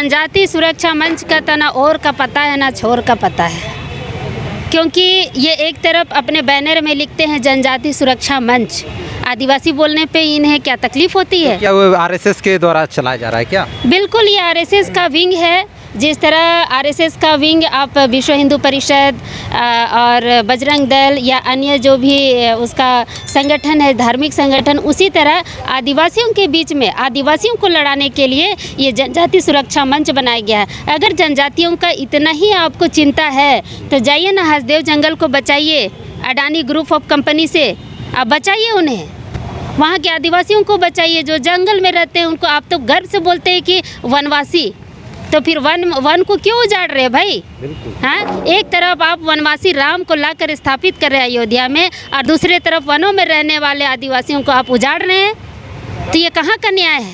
जनजाति सुरक्षा मंच का तो ना और का पता है ना छोर का पता है, क्योंकि ये एक तरफ अपने बैनर में लिखते हैं जनजाति सुरक्षा मंच, आदिवासी बोलने पे इन्हें क्या तकलीफ होती है? तो क्या वो आरएसएस के द्वारा चलाया जा रहा है क्या? बिल्कुल, ये आरएसएस का विंग है। जिस तरह आरएसएस का विंग आप विश्व हिंदू परिषद और बजरंग दल या अन्य जो भी उसका संगठन है, धार्मिक संगठन, उसी तरह आदिवासियों के बीच में आदिवासियों को लड़ाने के लिए ये जनजाति सुरक्षा मंच बनाया गया है। अगर जनजातियों का इतना ही आपको चिंता है तो जाइए ना हसदेव जंगल को बचाइए, अडानी ग्रुप ऑफ कंपनी से आप बचाइए उन्हें, वहाँ के आदिवासियों को बचाइए जो जंगल में रहते हैं उनको। आप तो गर्व से बोलते हैं कि वनवासी, तो फिर वन को क्यों उजाड़ रहे हैं भाई? हाँ, एक तरफ आप वनवासी राम को लाकर स्थापित कर रहे हैं अयोध्या में और दूसरे तरफ वनों में रहने वाले आदिवासियों को आप उजाड़ रहे हैं, तो ये कहाँ का न्याय है?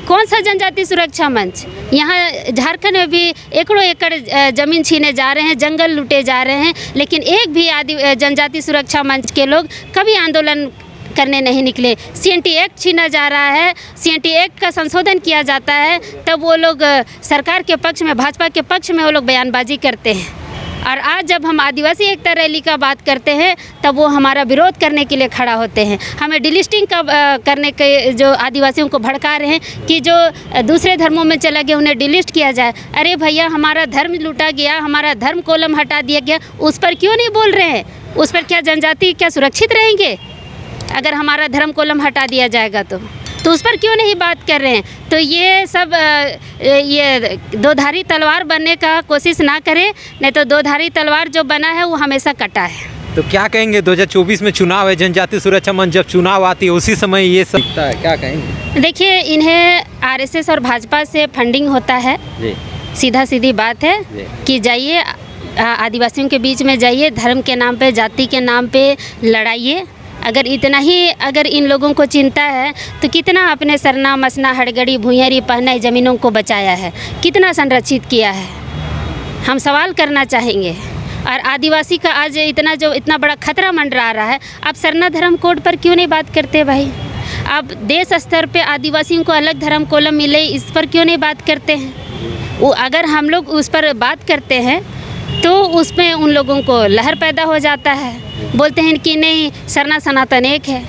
कौन सा जनजाति सुरक्षा मंच? यहाँ झारखंड में भी एकड़ों एकड़ ज़मीन छीने जा रहे हैं, जंगल लूटे जा रहे हैं, लेकिन एक भी जनजाति सुरक्षा मंच के लोग कभी आंदोलन करने नहीं निकले। सीएनटी एक्ट छीना जा रहा है, सीएनटी एक्ट का संशोधन किया जाता है, तब वो लोग सरकार के पक्ष में, भाजपा के पक्ष में वो लोग बयानबाजी करते हैं। और आज जब हम आदिवासी एकता रैली का बात करते हैं तब वो हमारा विरोध करने के लिए खड़ा होते हैं। हमें डिलिस्टिंग का करने के जो आदिवासियों को भड़का रहे हैं कि जो दूसरे धर्मों में चला गया उन्हें डिलिस्ट किया जाए। अरे भैया, हमारा धर्म लूटा गया, हमारा धर्म कॉलम हटा दिया गया, उस पर क्यों नहीं बोल रहे हैं? उस पर क्या जनजाति क्या सुरक्षित रहेंगे? अगर हमारा धर्म कॉलम हटा दिया जाएगा तो उस पर क्यों नहीं बात कर रहे हैं? तो ये सब ये दोधारी तलवार बनने का कोशिश ना करें, नहीं तो दोधारी तलवार जो बना है वो हमेशा कटा है। तो क्या कहेंगे, 2024 में चुनाव है, जनजाति सुरक्षा मंच जब चुनाव आती है उसी समय ये सब दिखता है, क्या कहेंगे? देखिए, इन्हें आरएसएस और भाजपा से फंडिंग होता है जी। सीधा सीधी बात है कि जाइए आदिवासियों के बीच में जाइए, धर्म के नाम पे, जाति के नाम पे लड़ाइए। अगर इतना ही अगर इन लोगों को चिंता है तो कितना अपने सरना मसना हड़गड़ी भुइयारी पहनाई ज़मीनों को बचाया है, कितना संरक्षित किया है, हम सवाल करना चाहेंगे। और आदिवासी का आज इतना बड़ा खतरा मंडरा रहा है, आप सरना धर्म कोड पर क्यों नहीं बात करते भाई? आप देश स्तर पे आदिवासियों को अलग धर्म कॉलम मिले, इस पर क्यों नहीं बात करते हैं? वो अगर हम लोग उस पर बात करते हैं तो उसमें उन लोगों को लहर पैदा हो जाता है, बोलते हैं कि नहीं सरना सनातन एक है,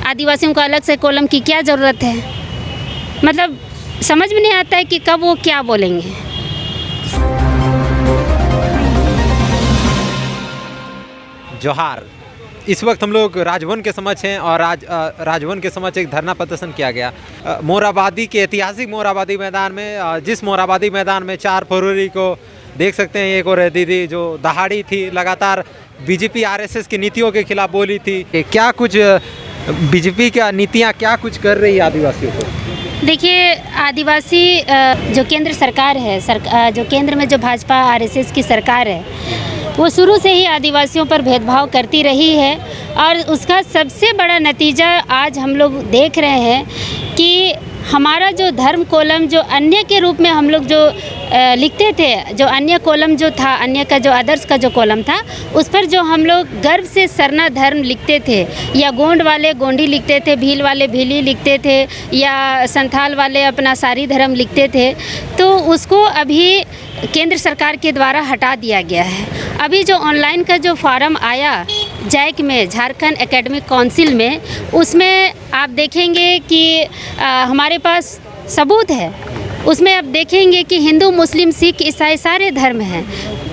आदिवासियों को अलग से कॉलम की क्या ज़रूरत है? मतलब समझ में नहीं आता है कि कब वो क्या बोलेंगे। जोहार। इस वक्त हम लोग राजभवन के समक्ष हैं और राजभवन के समक्ष एक धरना प्रदर्शन किया गया मोरहाबादी के ऐतिहासिक मोरहाबादी मैदान में। जिस मोरहाबादी मैदान में 4 फरवरी को देख सकते हैं एक और दीदी जो दहाड़ी थी, लगातार बीजेपी आरएसएस की नीतियों के खिलाफ बोली थी। क्या कुछ बीजेपी का नीतियां क्या कुछ कर रही है आदिवासियों को? देखिए, आदिवासी जो केंद्र सरकार है, जो केंद्र में जो भाजपा आरएसएस की सरकार है, वो शुरू से ही आदिवासियों पर भेदभाव करती रही है और उसका सबसे बड़ा नतीजा आज हम लोग देख रहे हैं कि हमारा जो धर्म कॉलम जो अन्य के रूप में हम लोग जो लिखते थे, जो अन्य कॉलम जो था, अन्य का जो आदर्श का जो कॉलम था, उस पर जो हम लोग गर्व से सरना धर्म लिखते थे, या गोंड वाले गोंडी लिखते थे, भील वाले भीली लिखते थे, या संथाल वाले अपना सारी धर्म लिखते थे, तो उसको अभी केंद्र सरकार के द्वारा हटा दिया गया है। अभी जो ऑनलाइन का जो फॉर्म आया जैक में, झारखंड एकेडमिक काउंसिल में, उसमें आप देखेंगे कि हमारे पास सबूत है। उसमें आप देखेंगे कि हिंदू मुस्लिम सिख ईसाई सारे धर्म हैं,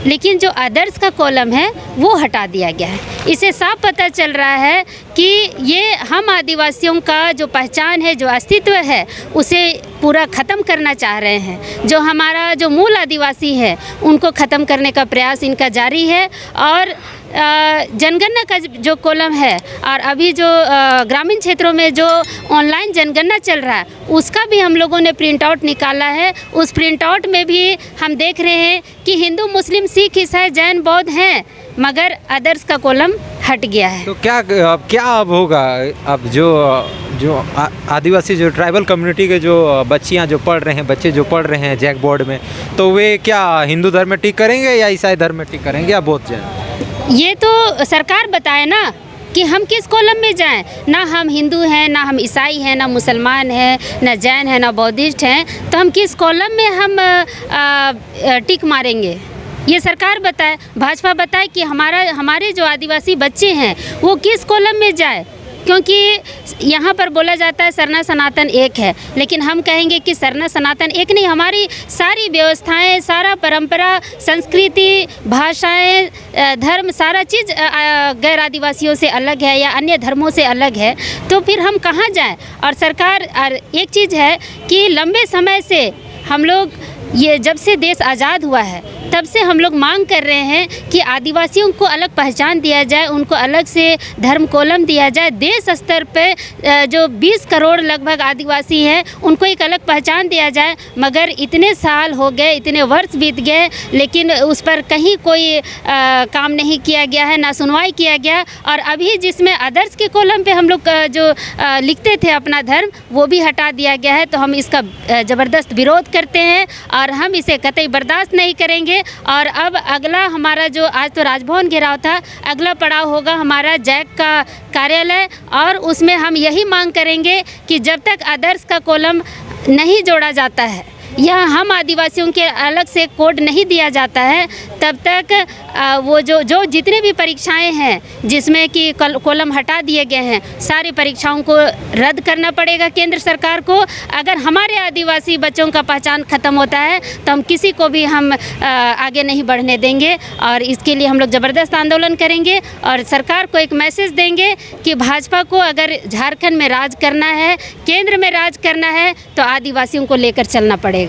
लेकिन जो आदर्श का कॉलम है वो हटा दिया गया है। इसे साफ पता चल रहा है कि ये हम आदिवासियों का जो पहचान है, जो अस्तित्व है, उसे पूरा ख़त्म करना चाह रहे हैं। जो हमारा जो मूल आदिवासी है उनको ख़त्म करने का प्रयास इनका जारी है। और जनगणना का जो कॉलम है और अभी जो ग्रामीण क्षेत्रों में जो ऑनलाइन जनगणना चल रहा है, उसका भी हम लोगों ने प्रिंट आउट निकाला है। उस प्रिंट आउट में भी हम देख रहे हैं कि हिंदू मुस्लिम सिख ईसाई जैन बौद्ध हैं, मगर आदर्श का कॉलम हट गया है। तो क्या अब होगा? अब जो आदिवासी जो ट्राइबल कम्युनिटी के जो बच्चियां जो पढ़ रहे हैं, बच्चे जो पढ़ रहे हैं जैक बोर्ड में, तो वे क्या हिंदू धर्म में टिक करेंगे या ईसाई धर्म में टिक करेंगे या बौद्ध जैन? ये तो सरकार बताए ना, कि हम किस कॉलम में जाएं। ना हम हिंदू हैं, ना हम ईसाई हैं, ना मुसलमान हैं, ना जैन हैं, ना बौद्धिस्ट हैं, तो हम किस कॉलम में हम टिक मारेंगे, ये सरकार बताए, भाजपा बताए कि हमारे जो आदिवासी बच्चे हैं वो किस कॉलम में जाए। क्योंकि यहाँ पर बोला जाता है सरना सनातन एक है, लेकिन हम कहेंगे कि सरना सनातन एक नहीं, हमारी सारी व्यवस्थाएं, सारा परंपरा, संस्कृति, भाषाएं, धर्म, सारा चीज़ गैर आदिवासियों से अलग है या अन्य धर्मों से अलग है, तो फिर हम कहाँ जाएं। और सरकार, और एक चीज़ है कि लंबे समय से हम लोग, ये जब से देश आज़ाद हुआ है तब से हम लोग मांग कर रहे हैं कि आदिवासियों को अलग पहचान दिया जाए, उनको अलग से धर्म कॉलम दिया जाए। देश स्तर पे जो 20 करोड़ लगभग आदिवासी हैं उनको एक अलग पहचान दिया जाए, मगर इतने साल हो गए, इतने वर्ष बीत गए, लेकिन उस पर कहीं कोई काम नहीं किया गया है, ना सुनवाई किया गया। और अभी जिसमें अदर्स के कॉलम पे हम लोग जो लिखते थे अपना धर्म, वो भी हटा दिया गया है। तो हम इसका ज़बरदस्त विरोध करते हैं और हम इसे कतई बर्दाश्त नहीं करेंगे। और अब अगला हमारा जो, आज तो राजभवन घेराव था, अगला पड़ाव होगा हमारा जैक का कार्यालय, और उसमें हम यही मांग करेंगे कि जब तक अदर्स का कॉलम नहीं जोड़ा जाता है या हम आदिवासियों के अलग से कोड नहीं दिया जाता है, तब तक वो जो जितने भी परीक्षाएं हैं जिसमें कि कॉलम हटा दिए गए हैं, सारी परीक्षाओं को रद्द करना पड़ेगा केंद्र सरकार को। अगर हमारे आदिवासी बच्चों का पहचान ख़त्म होता है तो हम किसी को भी हम आगे नहीं बढ़ने देंगे, और इसके लिए हम लोग ज़बरदस्त आंदोलन करेंगे और सरकार को एक मैसेज देंगे कि भाजपा को अगर झारखंड में राज करना है, केंद्र में राज करना है, तो आदिवासियों को लेकर चलना पड़ेगा।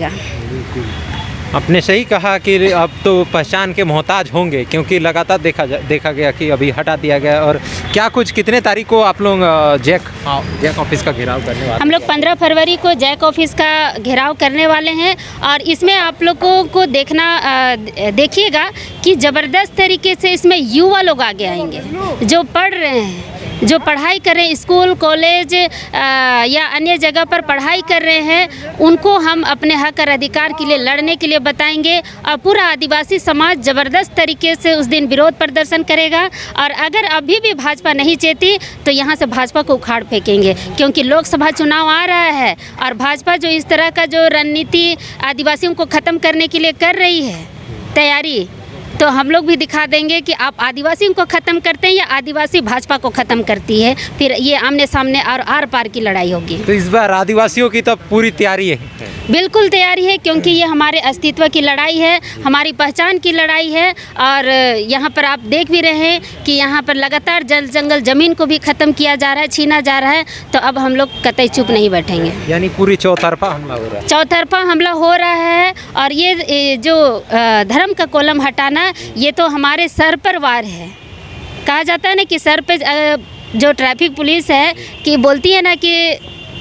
आपने सही कहा कि अब तो पहचान के मोहताज होंगे, क्योंकि लगातार देखा गया कि अभी हटा दिया गया। और क्या कुछ कितने तारीख को आप लोग जैक ऑफिस का घेराव करने वाले? हम लोग 15 फरवरी को जैक ऑफिस का घेराव करने वाले हैं, और इसमें आप लोगों को देखिएगा कि ज़बरदस्त तरीके से इसमें युवा लोग आगे आएंगे, जो पढ़ रहे हैं, जो पढ़ाई कर रहे हैं, स्कूल कॉलेज या अन्य जगह पर पढ़ाई कर रहे हैं, उनको हम अपने हक और अधिकार के लिए लड़ने के लिए बताएंगे। और पूरा आदिवासी समाज ज़बरदस्त तरीके से उस दिन विरोध प्रदर्शन करेगा। और अगर अभी भी भाजपा नहीं चेती तो यहाँ से भाजपा को उखाड़ फेंकेंगे, क्योंकि लोकसभा चुनाव आ रहा है और भाजपा जो इस तरह का जो रणनीति आदिवासियों को ख़त्म करने के लिए कर रही है तैयारी, तो हम लोग भी दिखा देंगे कि आप आदिवासियों को ख़त्म करते हैं या आदिवासी भाजपा को ख़त्म करती है। फिर ये आमने सामने और आर पार की लड़ाई होगी। तो इस बार आदिवासियों की तो पूरी तैयारी है? बिल्कुल तैयारी है, क्योंकि ये हमारे अस्तित्व की लड़ाई है, हमारी पहचान की लड़ाई है। और यहाँ पर आप देख भी रहे हैं कि यहाँ पर लगातार जल जंगल ज़मीन को भी ख़त्म किया जा रहा है, छीना जा रहा है। तो अब हम लोग कतई चुप नहीं बैठेंगे। यानी पूरी चौतरफा हमला हो रहा है? चौतरफा हमला हो रहा है। और ये जो धर्म का कॉलम हटाना, ये तो हमारे सर पर वार है। कहा जाता है ना कि सर पे जो ट्रैफिक पुलिस है कि बोलती है ना कि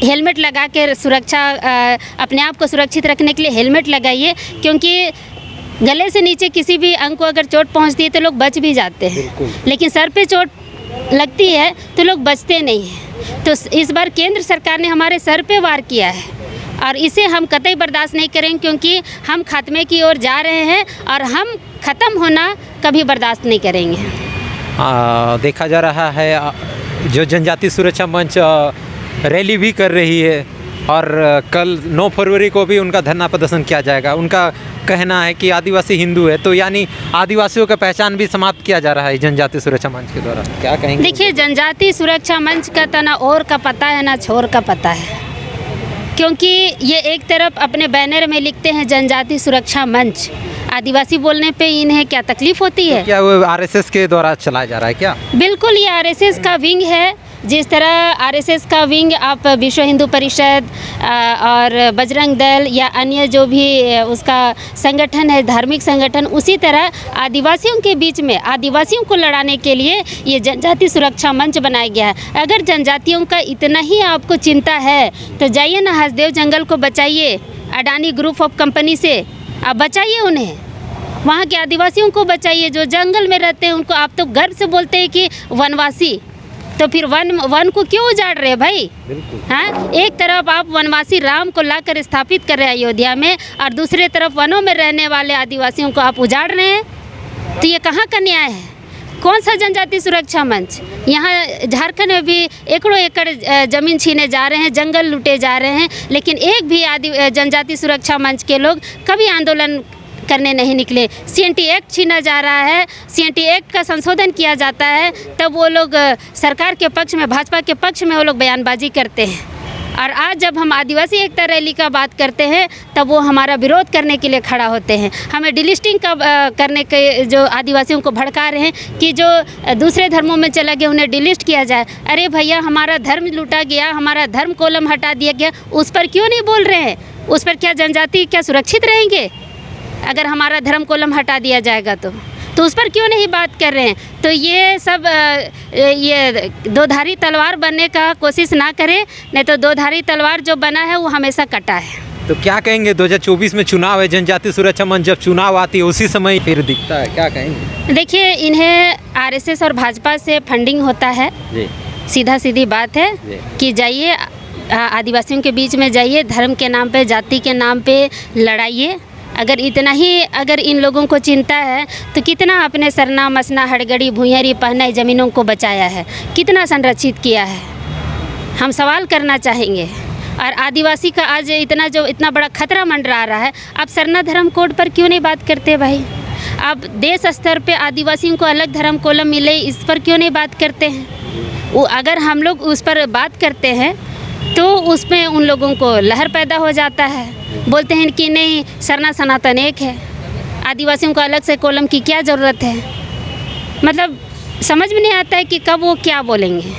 हेलमेट लगा के सुरक्षा, अपने आप को सुरक्षित रखने के लिए हेलमेट लगाइए, क्योंकि गले से नीचे किसी भी अंग को अगर चोट पहुंचती है तो लोग बच भी जाते हैं, लेकिन सर पे चोट लगती है तो लोग बचते नहीं हैं। तो इस बार केंद्र सरकार ने हमारे सर पे वार किया है और इसे हम कतई बर्दाश्त नहीं करेंगे, क्योंकि हम खात्मे की ओर जा रहे हैं और हम ख़त्म होना कभी बर्दाश्त नहीं करेंगे। देखा जा रहा है जो जनजाति सुरक्षा मंच रैली भी कर रही है, और कल 9 फरवरी को भी उनका धरना प्रदर्शन किया जाएगा। उनका कहना है कि आदिवासी हिंदू है, तो यानी आदिवासियों का पहचान भी समाप्त किया जा रहा है जनजाति सुरक्षा मंच के द्वारा। क्या कहेंगे? देखिए, जनजाति सुरक्षा मंच का तो ना और का पता है ना छोर का पता है, क्योंकि ये एक तरफ अपने बैनर में लिखते हैं जनजाति सुरक्षा मंच, आदिवासी बोलने पे इन्हें क्या तकलीफ होती है? तो क्या वो आरएसएस के द्वारा चलाया जा रहा है क्या? बिल्कुल, ये आरएसएस का विंग है। जिस तरह आरएसएस का विंग आप विश्व हिंदू परिषद और बजरंग दल या अन्य जो भी उसका संगठन है, धार्मिक संगठन, उसी तरह आदिवासियों के बीच में आदिवासियों को लड़ाने के लिए ये जनजाति सुरक्षा मंच बनाया गया है। अगर जनजातियों का इतना ही आपको चिंता है तो जाइए ना हसदेव जंगल को बचाइए, अडानी ग्रुप ऑफ कंपनी से आप बचाइए उन्हें, वहाँ के आदिवासियों को बचाइए जो जंगल में रहते हैं उनको। आप तो गर्व से बोलते हैं कि वनवासी, तो फिर वन को क्यों उजाड़ रहे हैं भाई? हाँ, एक तरफ आप वनवासी राम को लाकर स्थापित कर रहे हैं अयोध्या में, और दूसरी तरफ वनों में रहने वाले आदिवासियों को आप उजाड़ रहे हैं, तो ये कहाँ का न्याय है? कौन सा जनजाति सुरक्षा मंच? यहाँ झारखंड में भी एकड़ों एकड़ ज़मीन छीने जा रहे हैं, जंगल लूटे जा रहे हैं, लेकिन एक भी जनजाति सुरक्षा मंच के लोग कभी आंदोलन करने नहीं निकले। CNT एक्ट छीना जा रहा है, CNT एक्ट का संशोधन किया जाता है, तब वो लोग सरकार के पक्ष में, भाजपा के पक्ष में वो लोग बयानबाजी करते हैं। और आज जब हम आदिवासी एकता रैली का बात करते हैं तब वो हमारा विरोध करने के लिए खड़ा होते हैं। हमें डिलिस्टिंग का करने के जो आदिवासियों को भड़का रहे हैं कि जो दूसरे धर्मों में चला गया उन्हें डिलिस्ट किया जाए। अरे भैया, हमारा धर्म लूटा गया, हमारा धर्म कॉलम हटा दिया गया, उस पर क्यों नहीं बोल रहे हैं? उस पर क्या जनजाति क्या सुरक्षित रहेंगे? अगर हमारा धर्म कॉलम हटा दिया जाएगा तो उस पर क्यों नहीं बात कर रहे हैं? तो ये सब ये दोधारी तलवार बनने का कोशिश ना करें, नहीं तो दोधारी तलवार जो बना है वो हमेशा कटा है। तो क्या कहेंगे? 2024 में चुनाव है, जनजाति सुरक्षा मंच जब चुनाव आती है उसी समय फिर दिखता है, क्या कहेंगे? देखिए, इन्हें RSS और भाजपा से फंडिंग होता है जी, सीधा सीधी बात है कि जाइए आदिवासियों के बीच में जाइए, धर्म के नाम पे, जाति के नाम पे लड़ाइए। अगर इतना ही अगर इन लोगों को चिंता है तो कितना अपने सरना मसना हड़गड़ी भुइयारी पहनाई ज़मीनों को बचाया है, कितना संरक्षित किया है, हम सवाल करना चाहेंगे। और आदिवासी का आज इतना बड़ा खतरा मंडरा रहा है, आप सरना धर्म कोड पर क्यों नहीं बात करते भाई? आप देश स्तर पे आदिवासियों को अलग धर्म कॉलम मिले, इस पर क्यों नहीं बात करते हैं? वो अगर हम लोग उस पर बात करते हैं तो उसमें उन लोगों को लहर पैदा हो जाता है, बोलते हैं कि नहीं सरना सनातन एक है, आदिवासियों को अलग से कॉलम की क्या ज़रूरत है। मतलब समझ में नहीं आता है कि कब वो क्या बोलेंगे।